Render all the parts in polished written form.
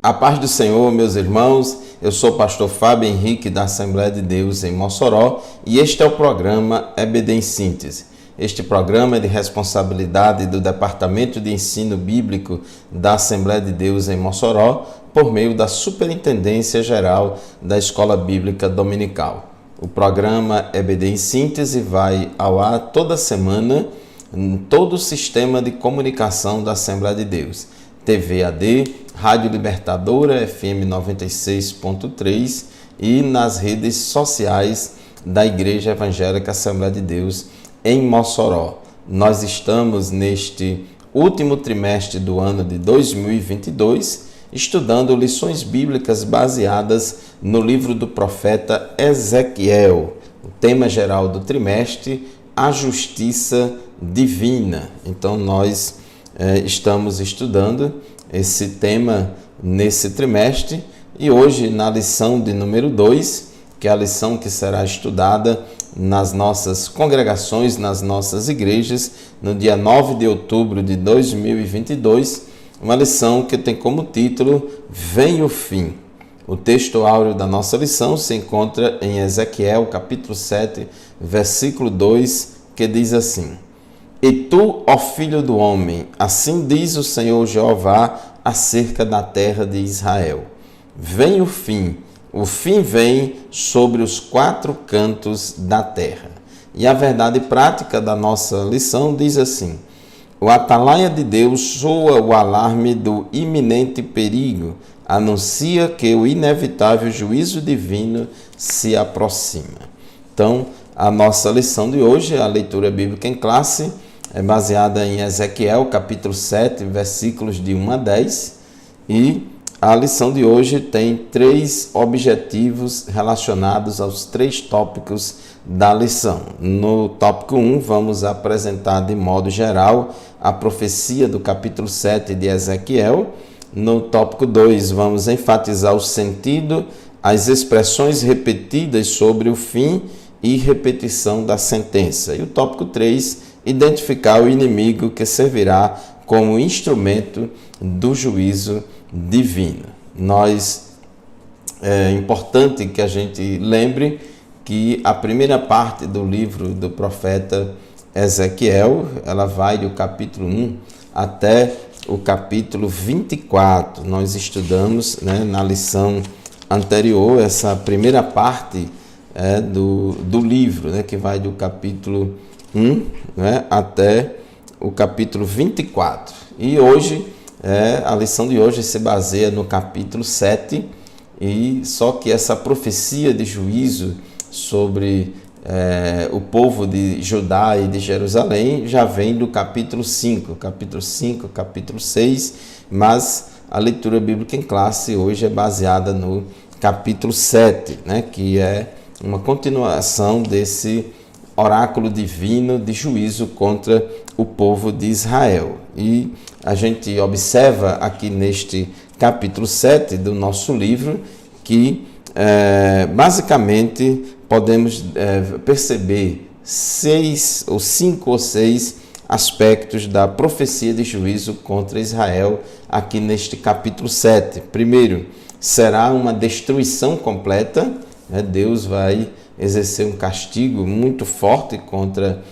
A paz do Senhor, meus irmãos, eu sou o pastor Fábio Henrique da Assembleia de Deus em Mossoró e este é o programa EBD em Síntese. Este programa é de responsabilidade do Departamento de Ensino Bíblico da Assembleia de Deus em Mossoró por meio da Superintendência Geral da Escola Bíblica Dominical. O programa EBD em Síntese vai ao ar toda semana em todo o sistema de comunicação da Assembleia de Deus. TV AD, Rádio Libertadora, FM 96.3 e nas redes sociais da Igreja Evangélica Assembleia de Deus em Mossoró. Nós estamos neste último trimestre do ano de 2022 estudando lições bíblicas baseadas no livro do profeta Ezequiel. O tema geral do trimestre, a justiça divina. Então nós estamos estudando esse tema nesse trimestre e hoje na lição de número 2, que é a lição que será estudada nas nossas congregações, nas nossas igrejas, no dia 9 de outubro de 2022, uma lição que tem como título Vem o Fim. O texto áureo da nossa lição se encontra em Ezequiel, capítulo 7, versículo 2, que diz assim: E tu, ó filho do homem, assim diz o Senhor Jeová acerca da terra de Israel. Vem o fim vem sobre os quatro cantos da terra. E a verdade prática da nossa lição diz assim: o atalaia de Deus soa o alarme do iminente perigo, anuncia que o inevitável juízo divino se aproxima. Então, a nossa lição de hoje, a leitura bíblica em classe, é baseada em Ezequiel, capítulo 7, versículos de 1 a 10. E a lição de hoje tem 3 objetivos relacionados aos 3 tópicos da lição. No tópico 1, vamos apresentar de modo geral a profecia do capítulo 7 de Ezequiel. No tópico 2, vamos enfatizar o sentido, as expressões repetidas sobre o fim e repetição da sentença. E o tópico 3, identificar o inimigo que servirá como instrumento do juízo divino. É importante que a gente lembre que a primeira parte do livro do profeta Ezequiel, ela vai do capítulo 1 até o capítulo 24. Nós estudamos, na lição anterior essa primeira parte do livro, que vai do capítulo 1 até o capítulo 24. E hoje, a lição de hoje se baseia no capítulo 7, e só que essa profecia de juízo sobre o povo de Judá e de Jerusalém já vem do capítulo 5, capítulo 6, mas a leitura bíblica em classe hoje é baseada no capítulo 7, que é uma continuação desse oráculo divino de juízo contra o povo de Israel. E a gente observa aqui neste capítulo 7 do nosso livro que basicamente podemos perceber 5 ou 6 aspectos da profecia de juízo contra Israel aqui neste capítulo 7. Primeiro, será uma destruição completa, Deus vai exercer um castigo muito forte contra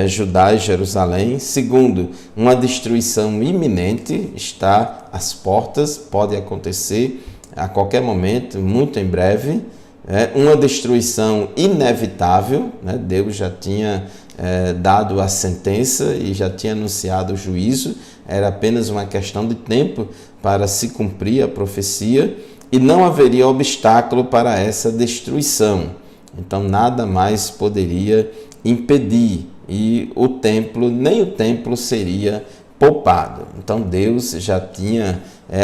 Judá e Jerusalém. Segundo, uma destruição iminente está às portas, pode acontecer a qualquer momento, muito em breve. Uma destruição inevitável, Deus já tinha dado a sentença e já tinha anunciado o juízo, era apenas uma questão de tempo para se cumprir a profecia e não haveria obstáculo para essa destruição. Então nada mais poderia impedir e nem o templo seria poupado. Então Deus já tinha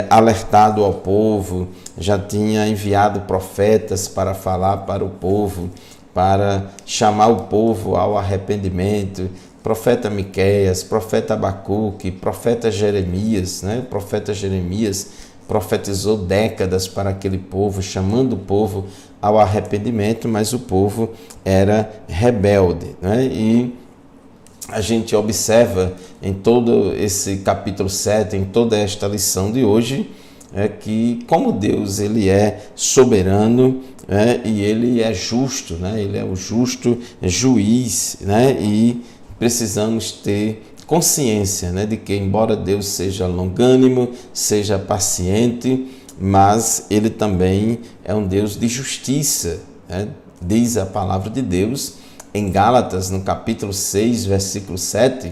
alertado ao povo, já tinha enviado profetas para falar para o povo, para chamar o povo ao arrependimento. Profeta Miqueias, profeta Abacuque, profeta Jeremias, O profeta Jeremias profetizou décadas para aquele povo, chamando o povo ao arrependimento, mas o povo era rebelde, E a gente observa em todo esse capítulo 7, em toda esta lição de hoje, é que como Deus ele é soberano, e ele é justo, ele é o justo juiz, e precisamos ter consciência de que, embora Deus seja longânimo, seja paciente, mas ele também é um Deus de justiça, diz a palavra de Deus em Gálatas, no capítulo 6, versículo 7,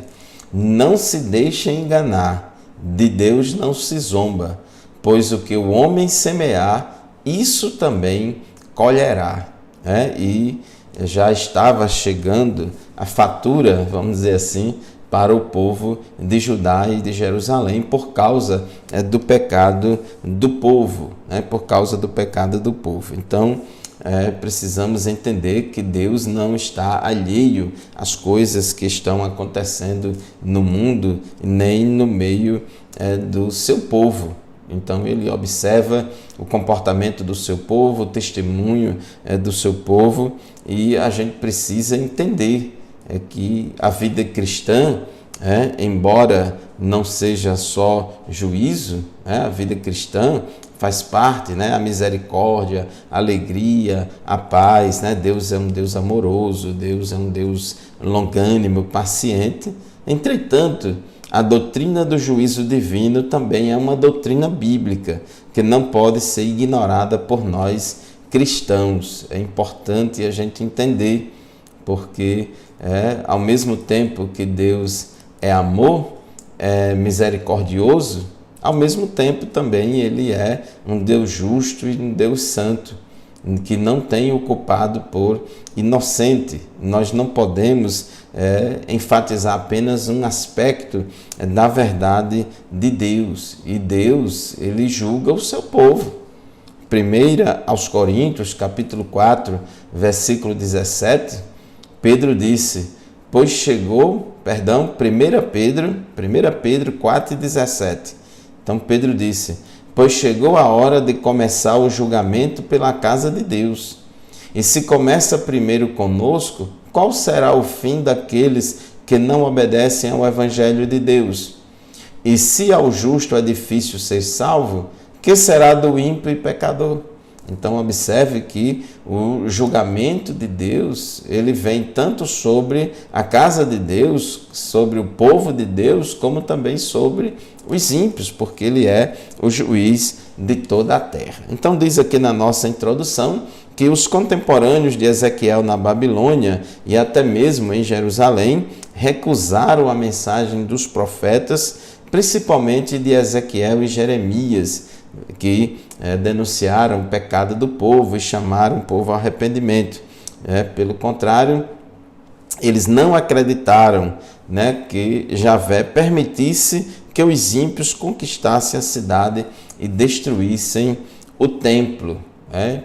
não se deixem enganar, de Deus não se zomba, pois o que o homem semear, isso também colherá. E já estava chegando a fatura, vamos dizer assim, para o povo de Judá e de Jerusalém por causa do pecado do povo, por causa do pecado do povo. Então, precisamos entender que Deus não está alheio às coisas que estão acontecendo no mundo, nem no meio do seu povo. Então ele observa o comportamento do seu povo, o testemunho do seu povo, e a gente precisa entender que a vida cristã, embora não seja só juízo, a vida cristã faz parte, a misericórdia, a alegria, a paz, Deus é um Deus amoroso, Deus é um Deus longânimo, paciente. Entretanto, a doutrina do juízo divino também é uma doutrina bíblica que não pode ser ignorada por nós cristãos. É importante a gente entender, porque ao mesmo tempo que Deus é amor, é misericordioso, ao mesmo tempo também ele é um Deus justo e um Deus santo, que não tem o culpado por inocente. Nós não podemos enfatizar apenas um aspecto da verdade de Deus. E Deus, ele julga o seu povo. 1 aos Coríntios, capítulo 4, versículo 17, Pedro disse, 1 Pedro 4, 17. Então Pedro disse, pois chegou a hora de começar o julgamento pela casa de Deus. E se começa primeiro conosco, qual será o fim daqueles que não obedecem ao Evangelho de Deus? E se ao justo é difícil ser salvo, que será do ímpio e pecador? Então observe que o julgamento de Deus, ele vem tanto sobre a casa de Deus, sobre o povo de Deus, como também sobre os ímpios, porque ele é o juiz de toda a terra. Então diz aqui na nossa introdução que os contemporâneos de Ezequiel na Babilônia e até mesmo em Jerusalém recusaram a mensagem dos profetas, principalmente de Ezequiel e Jeremias, que denunciaram o pecado do povo e chamaram o povo ao arrependimento. Pelo contrário, eles não acreditaram que Javé permitisse que os ímpios conquistassem a cidade e destruíssem o templo.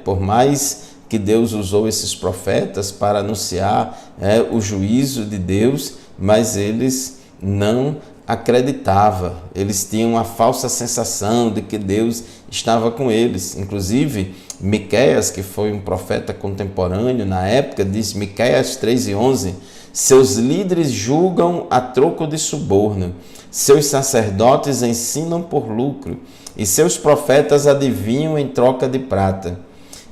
Por mais que Deus usou esses profetas para anunciar o juízo de Deus, mas eles não acreditavam. Eles tinham a falsa sensação de que Deus estava com eles. Inclusive, Miqueias, que foi um profeta contemporâneo na época, disse, Miqueias 3:11, seus líderes julgam a troco de suborno, seus sacerdotes ensinam por lucro, e seus profetas adivinham em troca de prata.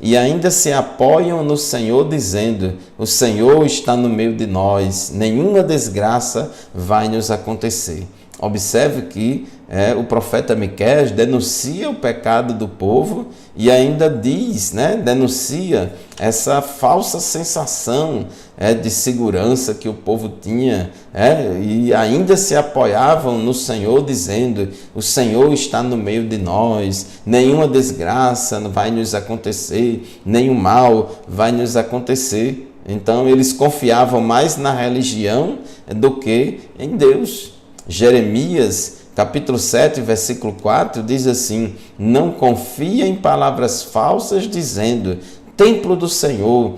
E ainda se apoiam no Senhor, dizendo, o Senhor está no meio de nós, nenhuma desgraça vai nos acontecer. Observe que o profeta Miqueias denuncia o pecado do povo e ainda diz, denuncia essa falsa sensação de segurança que o povo tinha, e ainda se apoiavam no Senhor, dizendo, o Senhor está no meio de nós, nenhuma desgraça vai nos acontecer, nenhum mal vai nos acontecer. Então eles confiavam mais na religião do que em Deus. Jeremias, capítulo 7, versículo 4, diz assim, não confia em palavras falsas, dizendo, templo do Senhor,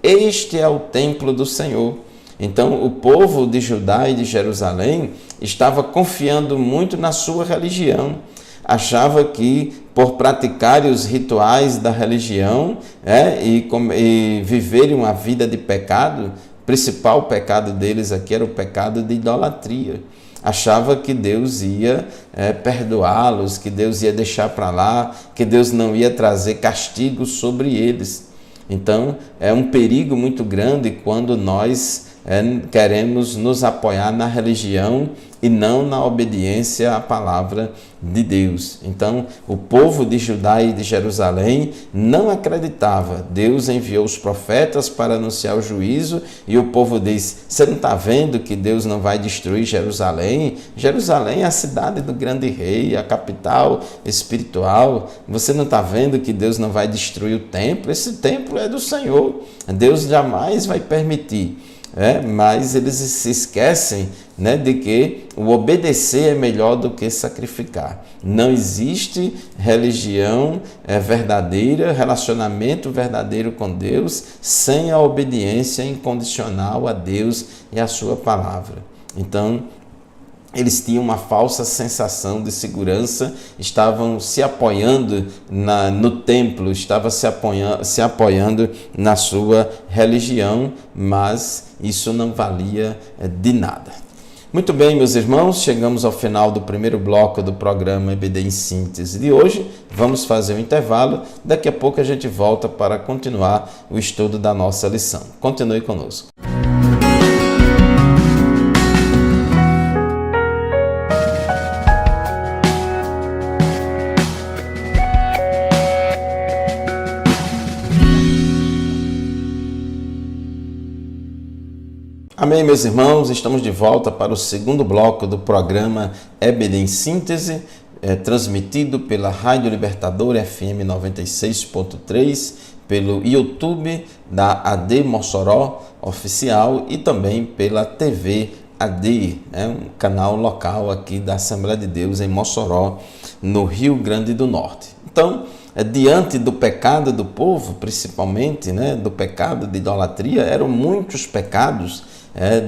este é o templo do Senhor. Então, o povo de Judá e de Jerusalém estava confiando muito na sua religião. Achava que, por praticarem os rituais da religião e viverem uma vida de pecado, o principal pecado deles aqui era o pecado de idolatria. achava que Deus ia perdoá-los, que Deus ia deixar para lá, que Deus não ia trazer castigo sobre eles. Então, é um perigo muito grande quando nós queremos nos apoiar na religião e não na obediência à palavra de Deus. Então, o povo de Judá e de Jerusalém não acreditava. Deus enviou os profetas para anunciar o juízo e o povo diz: você não está vendo que Deus não vai destruir Jerusalém? Jerusalém é a cidade do grande rei, a capital espiritual. Você não está vendo que Deus não vai destruir o templo? Esse templo é do Senhor. Deus jamais vai permitir. Mas eles se esquecem, de que o obedecer é melhor do que sacrificar. Não existe religião verdadeira, relacionamento verdadeiro com Deus, sem a obediência incondicional a Deus e a sua palavra. Então, eles tinham uma falsa sensação de segurança, estavam se apoiando no templo, estavam se apoiando na sua religião, mas isso não valia de nada. Muito bem, meus irmãos, chegamos ao final do primeiro bloco do programa EBD em Síntese de hoje. Vamos fazer um intervalo, daqui a pouco a gente volta para continuar o estudo da nossa lição. Continue conosco. Amém, meus irmãos, estamos de volta para o segundo bloco do programa EBD em Síntese, transmitido pela Rádio Libertador FM 96.3, pelo YouTube da AD Mossoró Oficial e também pela TV AD, um canal local aqui da Assembleia de Deus em Mossoró, no Rio Grande do Norte. Então, diante do pecado do povo, principalmente, do pecado de idolatria, eram muitos pecados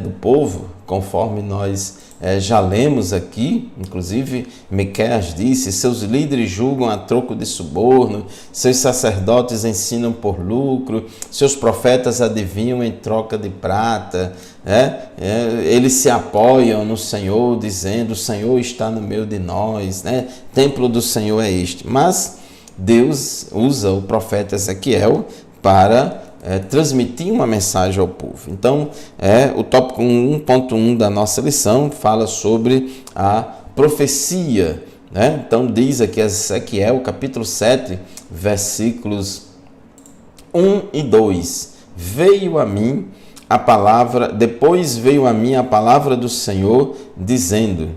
do povo, conforme nós já lemos aqui. Inclusive, Miqueias disse: seus líderes julgam a troco de suborno, seus sacerdotes ensinam por lucro, seus profetas adivinham em troca de prata, eles se apoiam no Senhor, dizendo: o Senhor está no meio de nós, templo do Senhor é este. Mas Deus usa o profeta Ezequiel para transmitir uma mensagem ao povo. Então, o tópico 1.1 da nossa lição fala sobre a profecia. Então, diz aqui Ezequiel, capítulo 7, versículos 1 e 2. Depois veio a mim a palavra do Senhor, dizendo: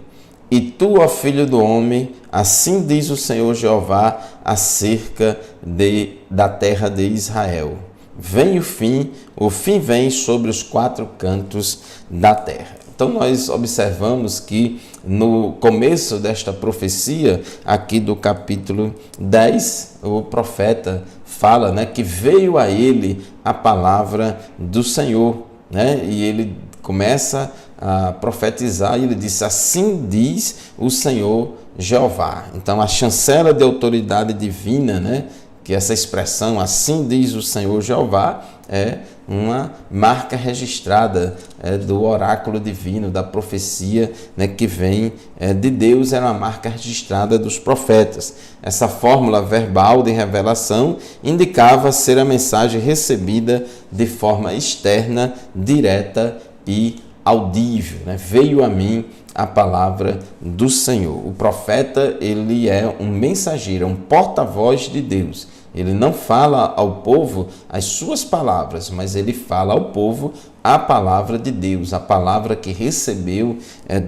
e tu, ó filho do homem, assim diz o Senhor Jeová acerca da terra de Israel. Vem o fim vem sobre os quatro cantos da terra. Então nós observamos que no começo desta profecia, aqui do capítulo 10, o profeta fala que veio a ele a palavra do Senhor, e ele começa a profetizar e ele disse: assim diz o Senhor Jeová. Então a chancela de autoridade divina, que essa expressão, assim diz o Senhor Jeová, é uma marca registrada do oráculo divino, da profecia que vem de Deus, era uma marca registrada dos profetas. Essa fórmula verbal de revelação indicava ser a mensagem recebida de forma externa, direta e audível. Veio a mim a palavra do Senhor. O profeta, ele é um mensageiro, um porta-voz de Deus. Ele não fala ao povo as suas palavras, mas ele fala ao povo a palavra de Deus, a palavra que recebeu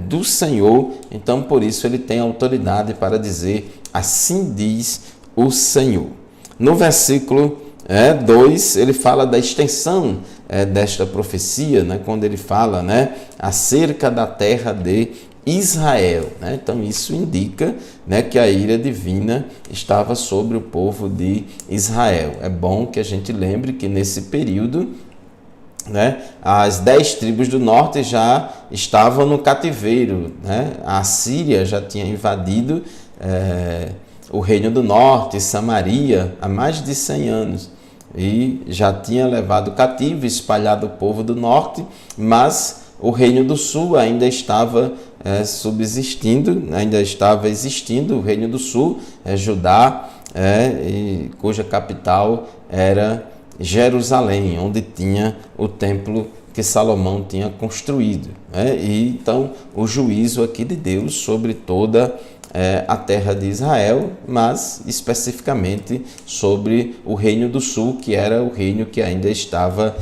do Senhor. Então, por isso, ele tem autoridade para dizer: assim diz o Senhor. No versículo 2, ele fala da extensão desta profecia, quando ele fala acerca da terra de Israel. Então isso indica que a ira divina estava sobre o povo de Israel. É bom que a gente lembre que nesse período as 10 tribos do norte já estavam no cativeiro. A Assíria já tinha invadido o reino do norte, Samaria, há mais de 100 anos. E já tinha levado cativo, espalhado o povo do norte, mas o Reino do Sul ainda estava subsistindo, ainda estava existindo o Reino do Sul, Judá, cuja capital era Jerusalém, onde tinha o templo que Salomão tinha construído. E então o juízo aqui de Deus sobre toda a terra de Israel, mas especificamente sobre o Reino do Sul, que era o reino que ainda estava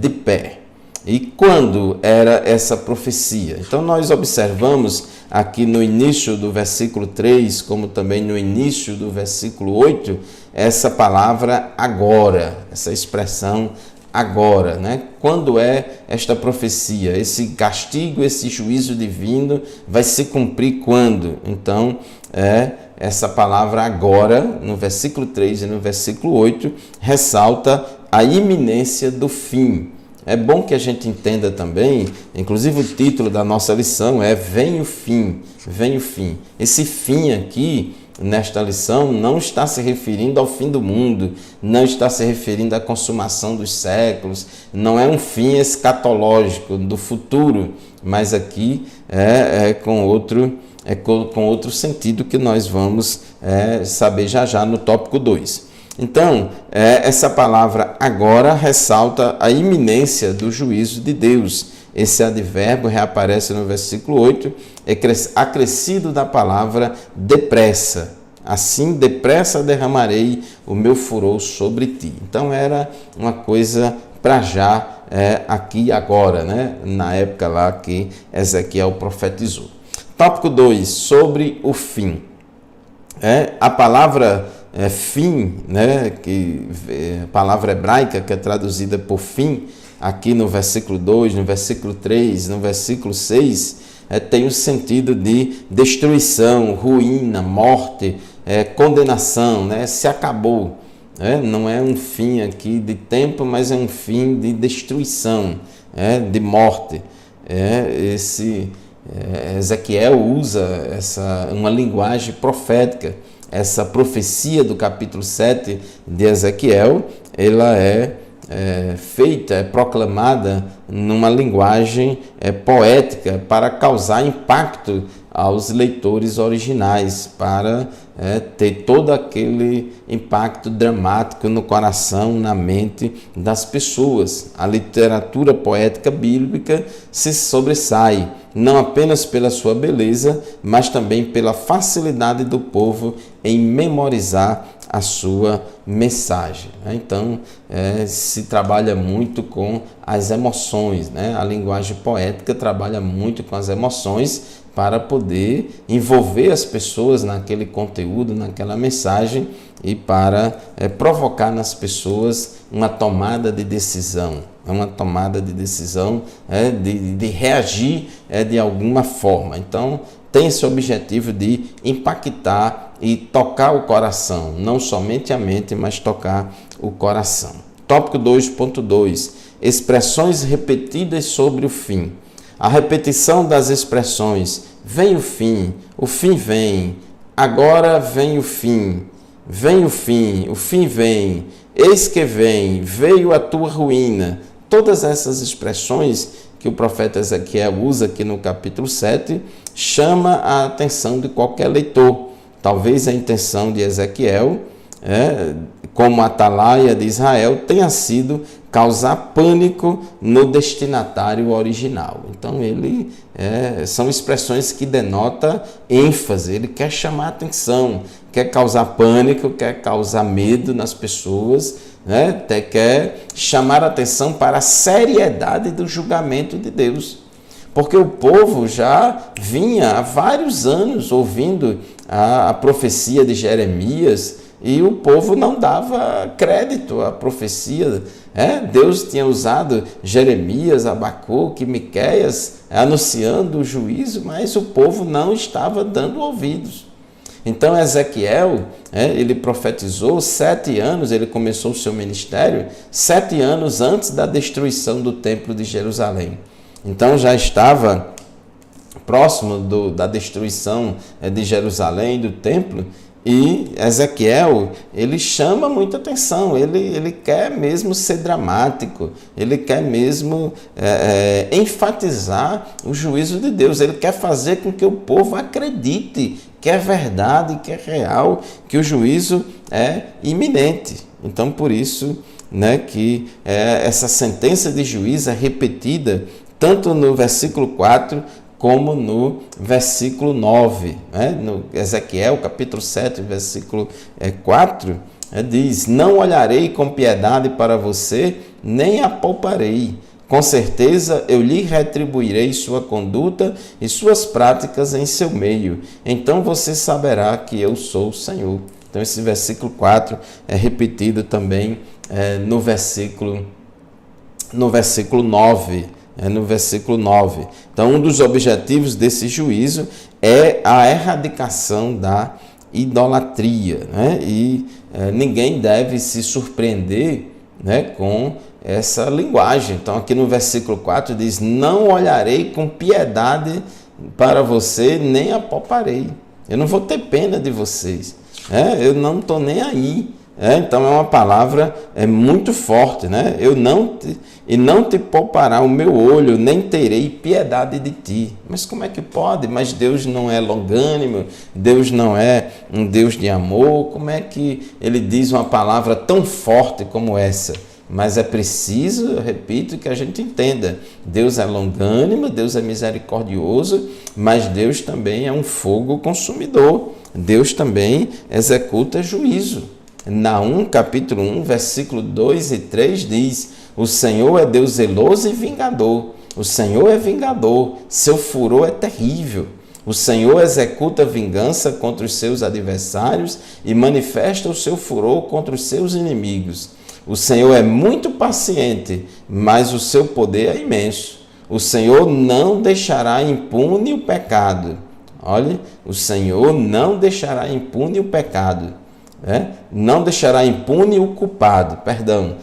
de pé. E quando era essa profecia? Então nós observamos aqui no início do versículo 3, como também no início do versículo 8, essa palavra agora, essa expressão agora, né? Quando é esta profecia? Esse castigo, esse juízo divino vai se cumprir quando? Então, essa palavra agora, no versículo 3 e no versículo 8, ressalta a iminência do fim. É bom que a gente entenda também, inclusive o título da nossa lição é Vem o Fim, vem o fim. Esse fim aqui, nesta lição, não está se referindo ao fim do mundo, não está se referindo à consumação dos séculos, não é um fim escatológico do futuro, mas aqui com outro sentido que nós vamos saber já no tópico 2. Então, essa palavra agora ressalta a iminência do juízo de Deus. Esse advérbio reaparece no versículo 8, acrescido da palavra depressa. Assim, depressa derramarei o meu furor sobre ti. Então, era uma coisa para já, aqui e agora, né? Na época lá que Ezequiel profetizou. Tópico 2, sobre o fim. A palavra fim, né, a palavra hebraica que é traduzida por fim, aqui no versículo 2, no versículo 3, no versículo 6, tem o sentido de destruição, ruína, morte, condenação, né, se acabou. Não é um fim aqui de tempo, mas é um fim de destruição, de morte. Ezequiel usa uma linguagem profética. Essa profecia do capítulo 7 de Ezequiel, ela é feita, é proclamada numa linguagem poética para causar impacto aos leitores originais, para ter todo aquele impacto dramático no coração, na mente das pessoas. A literatura poética bíblica se sobressai, não apenas pela sua beleza, mas também pela facilidade do povo em memorizar a sua mensagem. Então, se trabalha muito com as emoções, né? A linguagem poética trabalha muito com as emoções para poder envolver as pessoas naquele conteúdo, naquela mensagem e para provocar nas pessoas uma tomada de decisão. Uma tomada de decisão de reagir de alguma forma. Então, tem esse objetivo de impactar e tocar o coração, não somente a mente, mas tocar o coração. Tópico 2.2, expressões repetidas sobre o fim. A repetição das expressões, vem o fim vem, agora vem o fim vem, eis que vem, veio a tua ruína. Todas essas expressões que o profeta Ezequiel usa aqui no capítulo 7, chama a atenção de qualquer leitor. Talvez a intenção de Ezequiel, como atalaia de Israel, tenha sido causar pânico no destinatário original. Então, são expressões que denotam ênfase, ele quer chamar atenção, quer causar pânico, quer causar medo nas pessoas, até quer chamar atenção para a seriedade do julgamento de Deus. Porque o povo já vinha há vários anos ouvindo a profecia de Jeremias e o povo não dava crédito à profecia. Deus tinha usado Jeremias, Abacuque, Miqueias anunciando o juízo, mas o povo não estava dando ouvidos. Então Ezequiel, ele profetizou 7 anos, ele começou o seu ministério 7 anos antes da destruição do templo de Jerusalém. Então já estava próximo da destruição de Jerusalém, do templo, e Ezequiel, ele chama muita atenção, ele quer mesmo ser dramático, ele quer mesmo enfatizar o juízo de Deus, ele quer fazer com que o povo acredite que é verdade, que é real, que o juízo é iminente. Então, por isso, que essa sentença de juízo é repetida tanto no versículo 4 como no versículo 9, no Ezequiel, capítulo 7, versículo 4, diz: não olharei com piedade para você, nem a pouparei. Com certeza eu lhe retribuirei sua conduta e suas práticas em seu meio. Então você saberá que eu sou o Senhor. Então esse versículo 4 é repetido também no versículo 9. No versículo 9. Então, um dos objetivos desse juízo é a erradicação da idolatria. E ninguém deve se surpreender com essa linguagem. Então, aqui no versículo 4 diz: não olharei com piedade para você, nem a pouparei. Eu não vou ter pena de vocês. Eu não estou nem aí. Então é uma palavra muito forte, Eu não te poupará o meu olho, nem terei piedade de ti. Mas como é que pode? Mas Deus não é longânimo, Deus não é um Deus de amor. Como é que ele diz uma palavra tão forte como essa? Mas é preciso, eu repito, que a gente entenda. Deus é longânimo, Deus é misericordioso, mas Deus também é um fogo consumidor. Deus também executa juízo. Naum, capítulo 1, versículo 2 e 3 diz: o Senhor é Deus zeloso e vingador. O Senhor é vingador, seu furor é terrível. O Senhor executa vingança contra os seus adversários e manifesta o seu furor contra os seus inimigos. O Senhor é muito paciente, mas o seu poder é imenso. O Senhor não deixará impune o pecado. Olha, o Senhor não deixará impune o pecado. Não deixará impune o culpado,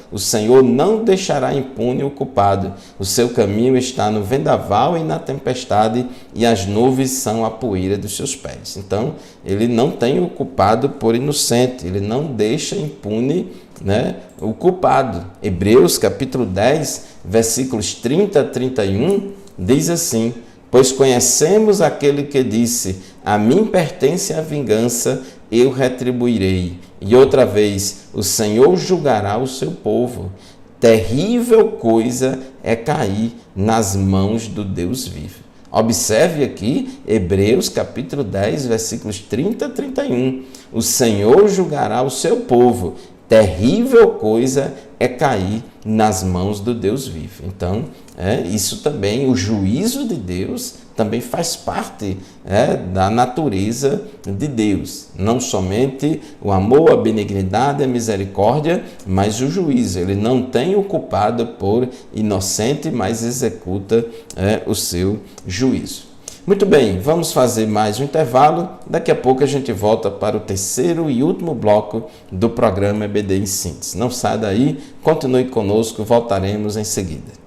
o Senhor não deixará impune o culpado. O seu caminho está no vendaval e na tempestade, e as nuvens são a poeira dos seus pés. Então, ele não tem o culpado por inocente, ele não deixa impune o culpado. Hebreus capítulo 10, versículos 30 a 31, diz assim: pois conhecemos aquele que disse: a mim pertence a vingança, eu retribuirei. E outra vez, o Senhor julgará o seu povo. Terrível coisa é cair nas mãos do Deus vivo. Observe aqui, Hebreus capítulo 10, versículos 30 a 31. O Senhor julgará o seu povo. Terrível coisa é cair nas mãos do Deus vivo. Então, isso também, o juízo de Deus também faz parte da natureza de Deus. Não somente o amor, a benignidade, a misericórdia, mas o juízo. Ele não tem o culpado por inocente, mas executa o seu juízo. Muito bem, vamos fazer mais um intervalo. Daqui a pouco a gente volta para o terceiro e último bloco do programa EBD em Síntese. Não saia daí, continue conosco, voltaremos em seguida.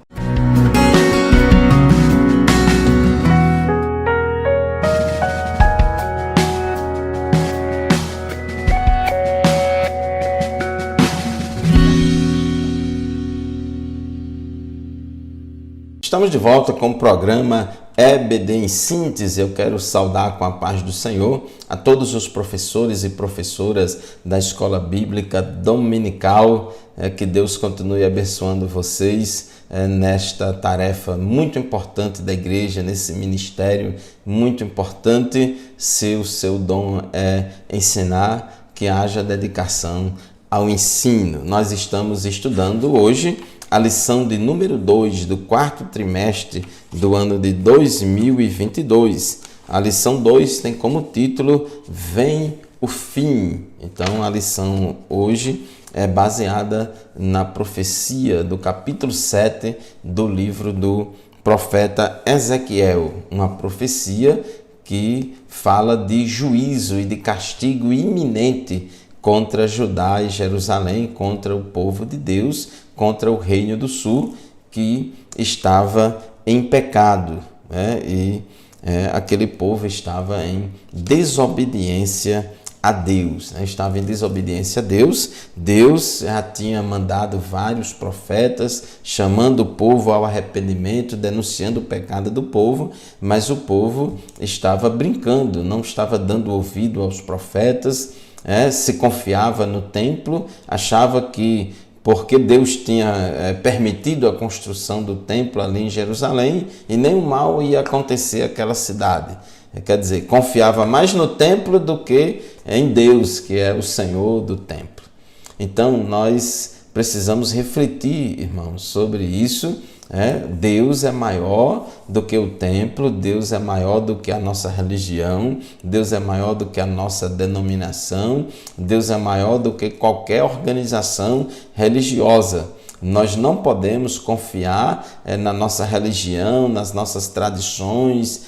Estamos de volta com o programa EBD em Síntese. Eu quero saudar com a paz do Senhor a todos os professores e professoras da Escola Bíblica Dominical. Que Deus continue abençoando vocês nesta tarefa muito importante da igreja, nesse ministério muito importante. Se o seu dom é ensinar, que haja dedicação ao ensino. Nós estamos estudando hoje a lição de número 2 do quarto trimestre do ano de 2022. A lição 2 tem como título Vem o Fim. Então, a lição hoje é baseada na profecia do capítulo 7 do livro do profeta Ezequiel. Uma profecia que fala de juízo e de castigo iminente contra Judá e Jerusalém, contra o povo de Deus, contra o reino do sul, que estava em pecado. E aquele povo estava em desobediência a Deus, né? Estava em desobediência a Deus. Deus já tinha mandado vários profetas chamando o povo ao arrependimento, denunciando o pecado do povo, mas o povo estava brincando, não estava dando ouvido aos profetas, se confiava no templo, achava que porque Deus tinha permitido a construção do templo ali em Jerusalém e nenhum mal ia acontecer àquela cidade. Quer dizer, confiava mais no templo do que em Deus, que é o Senhor do templo. Então, nós precisamos refletir, irmãos, sobre isso. Deus é maior do que o templo, Deus é maior do que a nossa religião, Deus é maior do que a nossa denominação, Deus é maior do que qualquer organização religiosa. Nós não podemos confiar na nossa religião, nas nossas tradições,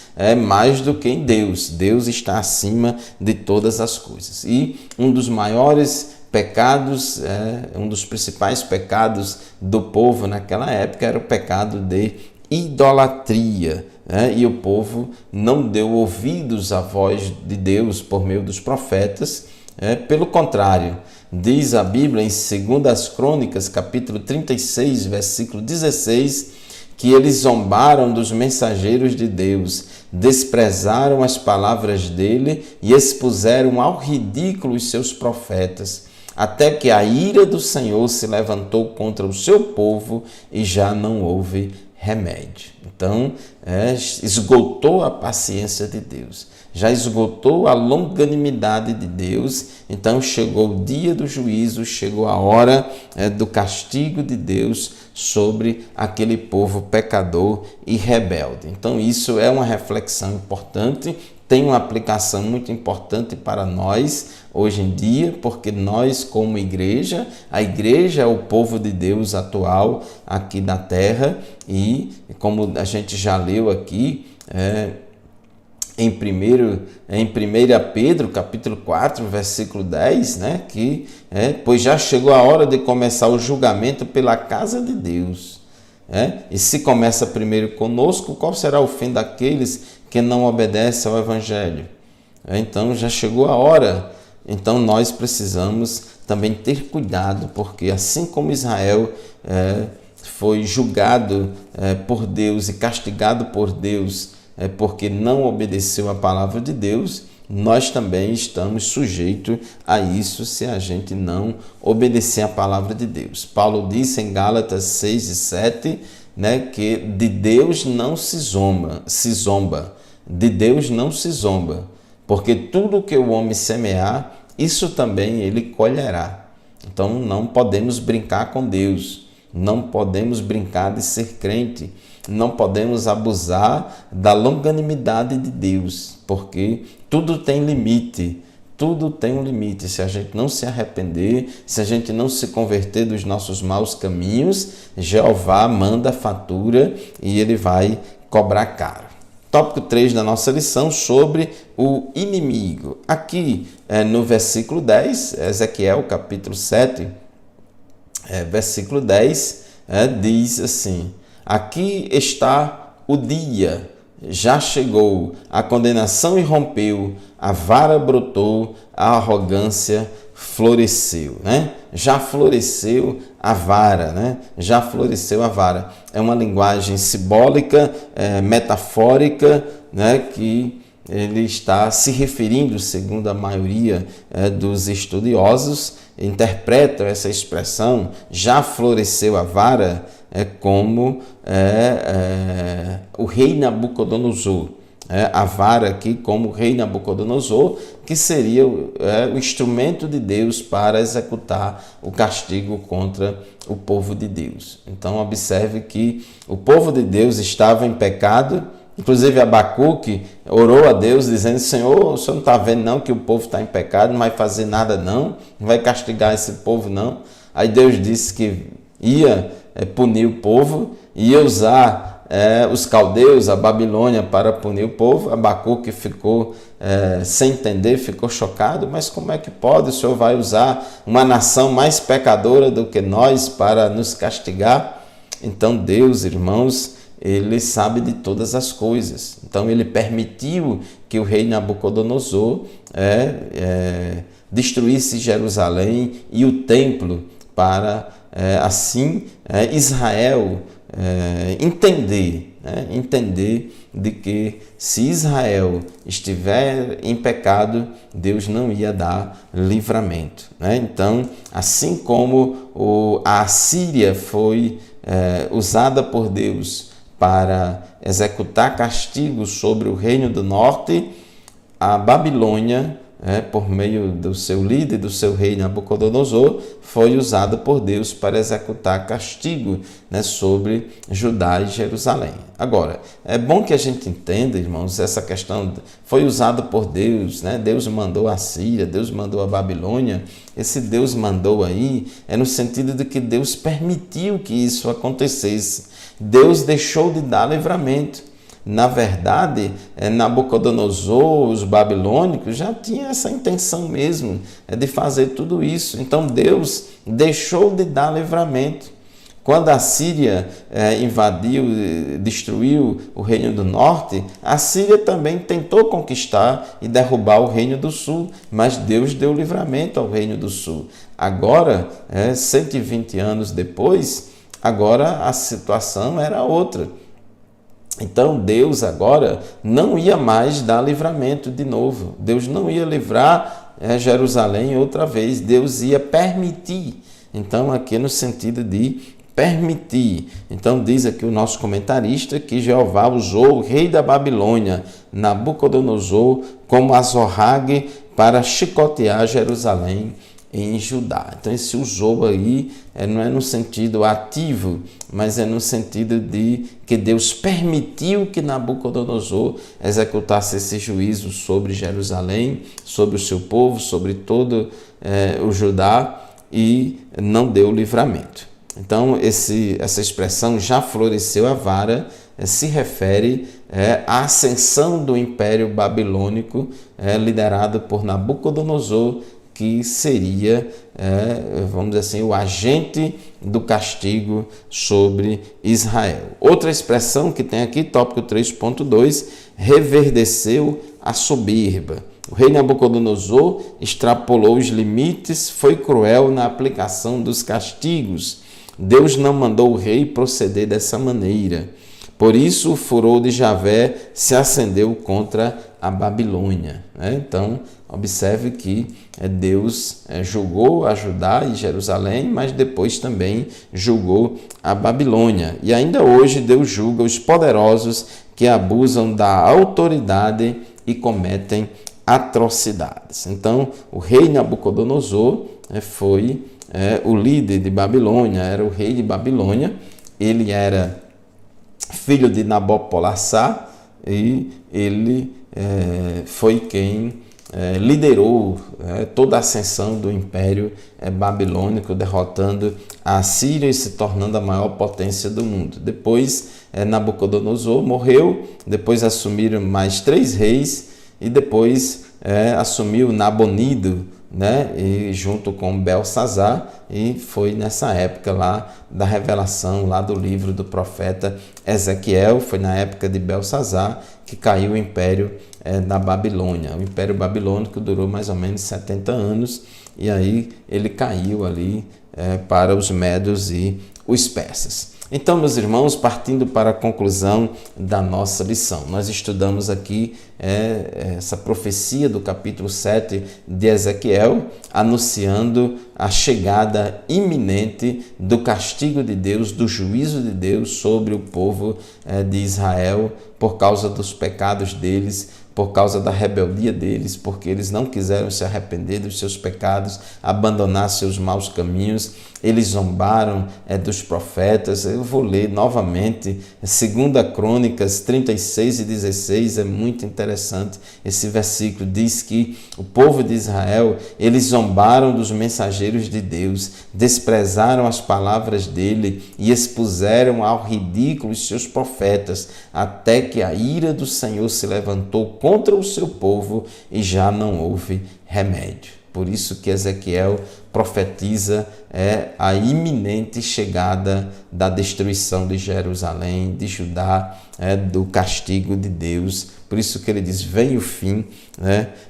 mais do que em Deus. Deus está acima de todas as coisas. E um dos maiores pecados, um dos principais pecados do povo naquela época era o pecado de idolatria. E o povo não deu ouvidos à voz de Deus por meio dos profetas. Pelo contrário, diz a Bíblia em 2 Crônicas, capítulo 36, versículo 16, que eles zombaram dos mensageiros de Deus, desprezaram as palavras dele e expuseram ao ridículo os seus profetas, até que a ira do Senhor se levantou contra o seu povo e já não houve remédio. Então, esgotou a paciência de Deus, já esgotou a longanimidade de Deus, então chegou o dia do juízo, chegou a hora do castigo de Deus sobre aquele povo pecador e rebelde. Então isso é uma reflexão importante, tem uma aplicação muito importante para nós hoje em dia, porque nós como igreja, a igreja é o povo de Deus atual aqui na terra e como a gente já leu aqui, em 1 Pedro, capítulo 4, versículo 10, pois já chegou a hora de começar o julgamento pela casa de Deus. E se começa primeiro conosco, qual será o fim daqueles que não obedecem ao Evangelho? Então já chegou a hora. Então nós precisamos também ter cuidado, porque assim como Israel foi julgado por Deus e castigado por Deus, porque não obedeceu a palavra de Deus, nós também estamos sujeitos a isso se a gente não obedecer a palavra de Deus. Paulo disse em Gálatas 6 e 7, que de Deus não se zomba, de Deus não se zomba, porque tudo que o homem semear, isso também ele colherá. Então não podemos brincar com Deus, não podemos brincar de ser crente, não podemos abusar da longanimidade de Deus, porque tudo tem limite, tudo tem um limite. Se a gente não se arrepender, se a gente não se converter dos nossos maus caminhos, Jeová manda a fatura e ele vai cobrar caro. Tópico 3 da nossa lição sobre o inimigo. Aqui no versículo 10, Ezequiel capítulo 7, versículo 10, diz assim: aqui está o dia, já chegou, a condenação irrompeu, a vara brotou, a arrogância floresceu, Já floresceu a vara, Já floresceu a vara. É uma linguagem simbólica, metafórica, que ele está se referindo, segundo a maioria dos estudiosos, interpretam essa expressão, já floresceu a vara, como o rei Nabucodonosor. A vara aqui como o rei Nabucodonosor, que seria o instrumento de Deus para executar o castigo contra o povo de Deus. Então observe que o povo de Deus estava em pecado. Inclusive Abacuque orou a Deus dizendo: Senhor, o Senhor não está vendo não que o povo está em pecado, não vai fazer nada não vai castigar esse povo não. Aí Deus disse que ia punir o povo, ia usar os caldeus, a Babilônia, para punir o povo. Abacuque ficou sem entender, ficou chocado. Mas como é que pode? O Senhor vai usar uma nação mais pecadora do que nós para nos castigar? Então Deus, irmãos, ele sabe de todas as coisas. Então ele permitiu que o rei Nabucodonosor destruísse Jerusalém e o templo para assim Israel entender de que se Israel estiver em pecado, Deus não ia dar livramento. Então, assim como a Assíria foi usada por Deus para executar castigos sobre o reino do norte, a Babilônia, por meio do seu líder, do seu rei Nabucodonosor, foi usada por Deus para executar castigo sobre Judá e Jerusalém. Agora, é bom que a gente entenda, irmãos, essa questão foi usada por Deus, Deus mandou a Síria, Deus mandou a Babilônia. Esse Deus mandou aí é no sentido de que Deus permitiu que isso acontecesse. Deus deixou de dar livramento. Na verdade, Nabucodonosor, os babilônicos, já tinham essa intenção mesmo, de fazer tudo isso. Então Deus deixou de dar livramento. Quando a Síria invadiu, destruiu o reino do norte, a Síria também tentou conquistar e derrubar o reino do sul, mas Deus deu livramento ao reino do sul. Agora, 120 anos depois, agora a situação era outra. Então Deus agora não ia mais dar livramento de novo. Deus não ia livrar Jerusalém outra vez. Deus ia permitir. Então aqui no sentido de permitir. Então diz aqui o nosso comentarista que Jeová usou o rei da Babilônia, Nabucodonosor, como azorrague para chicotear Jerusalém em Judá. Então esse usou aí não é no sentido ativo, mas é no sentido de que Deus permitiu que Nabucodonosor executasse esse juízo sobre Jerusalém, sobre o seu povo, sobre todo o Judá, e não deu livramento. Então essa expressão já floresceu a vara se refere à ascensão do Império Babilônico liderado por Nabucodonosor, que seria, vamos dizer assim, o agente do castigo sobre Israel. Outra expressão que tem aqui, tópico 3.2, reverdeceu a soberba. O rei Nabucodonosor extrapolou os limites, foi cruel na aplicação dos castigos. Deus não mandou o rei proceder dessa maneira. Por isso o furor de Javé se acendeu contra a Babilônia. Então, observe que Deus julgou a Judá e Jerusalém, mas depois também julgou a Babilônia. E ainda hoje Deus julga os poderosos que abusam da autoridade e cometem atrocidades. Então, o rei Nabucodonosor foi o líder de Babilônia, era o rei de Babilônia. Ele era filho de Nabopolassar e ele foi quem liderou toda a ascensão do Império Babilônico, derrotando a Síria e se tornando a maior potência do mundo. Depois Nabucodonosor morreu, depois assumiram mais 3 reis e depois assumiu Nabonido, e junto com Belsazar, e foi nessa época lá da revelação lá do livro do profeta Ezequiel, foi na época de Belsazar que caiu o Império da Babilônia. O Império Babilônico durou mais ou menos 70 anos e aí ele caiu ali para os medos e os persas. Então, meus irmãos, partindo para a conclusão da nossa lição, nós estudamos aqui essa profecia do capítulo 7 de Ezequiel, anunciando a chegada iminente do castigo de Deus, do juízo de Deus sobre o povo de Israel, por causa dos pecados deles, por causa da rebeldia deles, porque eles não quiseram se arrepender dos seus pecados, abandonar seus maus caminhos. Eles zombaram dos profetas. Eu vou ler novamente, 2 Crônicas 36 e 16, é muito interessante. Esse versículo diz que o povo de Israel, eles zombaram dos mensageiros de Deus, desprezaram as palavras dele e expuseram ao ridículo os seus profetas, até que a ira do Senhor se levantou contra o seu povo e já não houve remédio. Por isso que Ezequiel profetiza a iminente chegada da destruição de Jerusalém, de Judá, do castigo de Deus. Por isso que ele diz, vem o fim,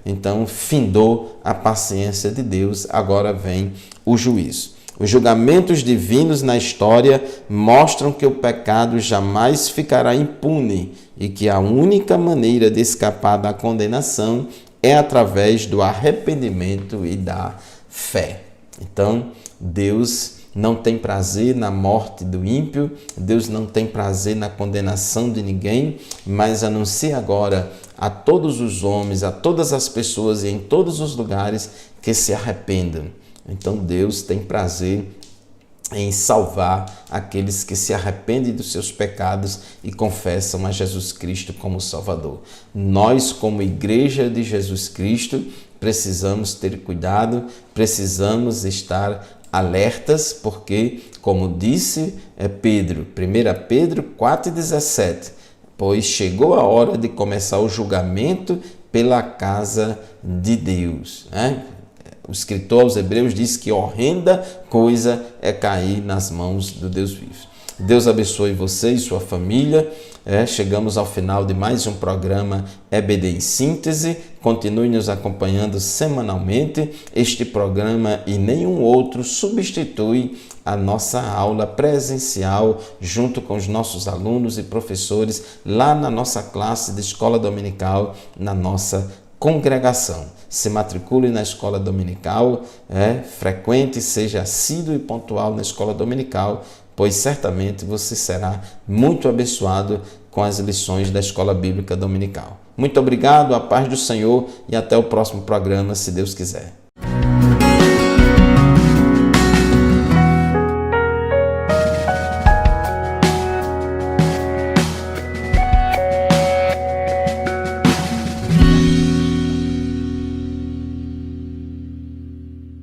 então findou a paciência de Deus, agora vem o juízo. Os julgamentos divinos na história mostram que o pecado jamais ficará impune e que a única maneira de escapar da condenação é através do arrependimento e da fé. Então, Deus não tem prazer na morte do ímpio, Deus não tem prazer na condenação de ninguém, mas anuncia agora a todos os homens, a todas as pessoas e em todos os lugares que se arrependam. Então Deus tem prazer em salvar aqueles que se arrependem dos seus pecados e confessam a Jesus Cristo como Salvador. Nós, como Igreja de Jesus Cristo, precisamos ter cuidado, precisamos estar alertas, porque, como disse Pedro, 1 Pedro 4,17, pois chegou a hora de começar o julgamento pela casa de Deus. O escritor aos Hebreus diz que horrenda coisa é cair nas mãos do Deus vivo. Deus abençoe você e sua família. Chegamos ao final de mais um programa EBD em Síntese. Continue nos acompanhando semanalmente. Este programa e nenhum outro substitui a nossa aula presencial junto com os nossos alunos e professores lá na nossa classe de escola dominical, na nossa congregação. Se matricule na escola dominical, frequente, seja assíduo e pontual na escola dominical, pois certamente você será muito abençoado com as lições da escola bíblica dominical. Muito obrigado, a paz do Senhor e até o próximo programa, se Deus quiser.